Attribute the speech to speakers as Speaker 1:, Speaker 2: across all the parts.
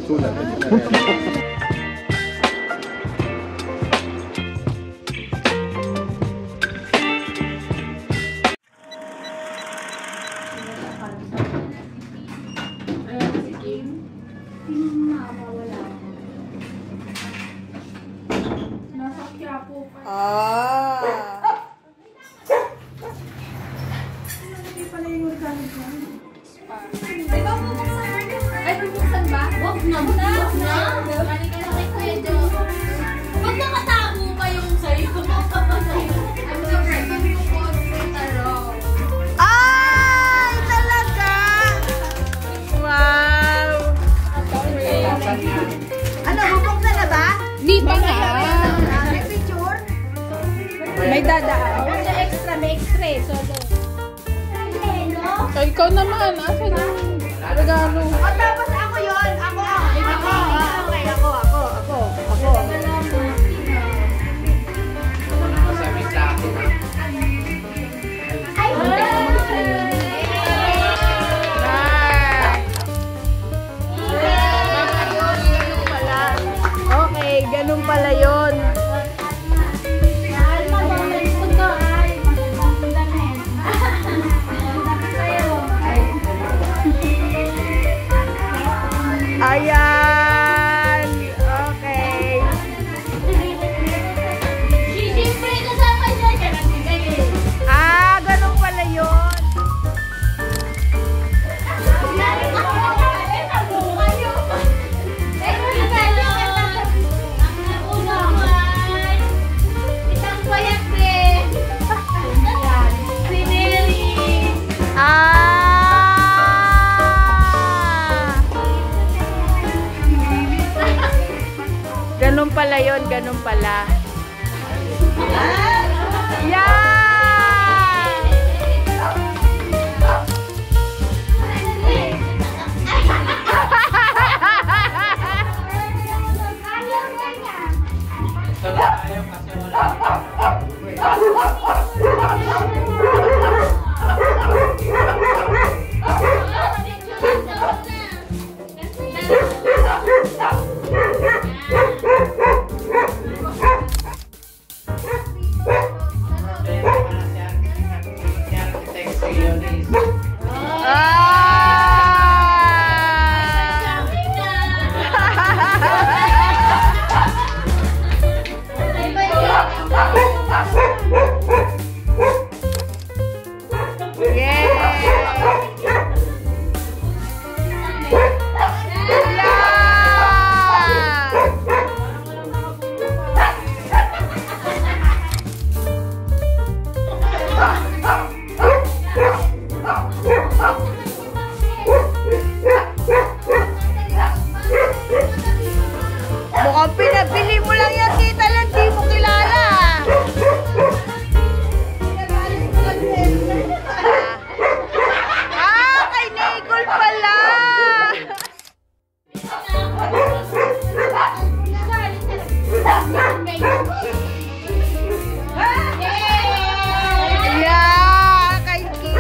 Speaker 1: Sulat.
Speaker 2: Ay, bubuksan ba? Wag na. Balik ka na kay Kuya Joe. Wag nakatago pa yung sa'yo. I'm so ready yung taro.
Speaker 3: Ay, talaga! Wow! Ano, bubuksan na ba?
Speaker 4: Di pa nga.
Speaker 3: May picture?
Speaker 4: May dadaan.
Speaker 2: May extra eh. Solo.
Speaker 4: Ay, ikaw naman. Asan yung regalo?
Speaker 3: O, tapos ako yun. Ako. Okay, ako. Okay, ganun pala yun. Ayan! Okay.
Speaker 2: Siyempre, kasama siya.
Speaker 3: Ganun pala yun. Ganun pala yun, ganun pala. Yeah! Mukhang pinabili mo lang yan, tita lang, di mo kilala. Kay Nicole pala. Yeah, kay Kim.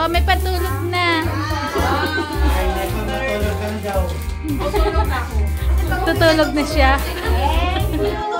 Speaker 1: Oh, may patulog na.
Speaker 2: Tutulog ako.
Speaker 1: Tutulog na siya.
Speaker 3: Thank you.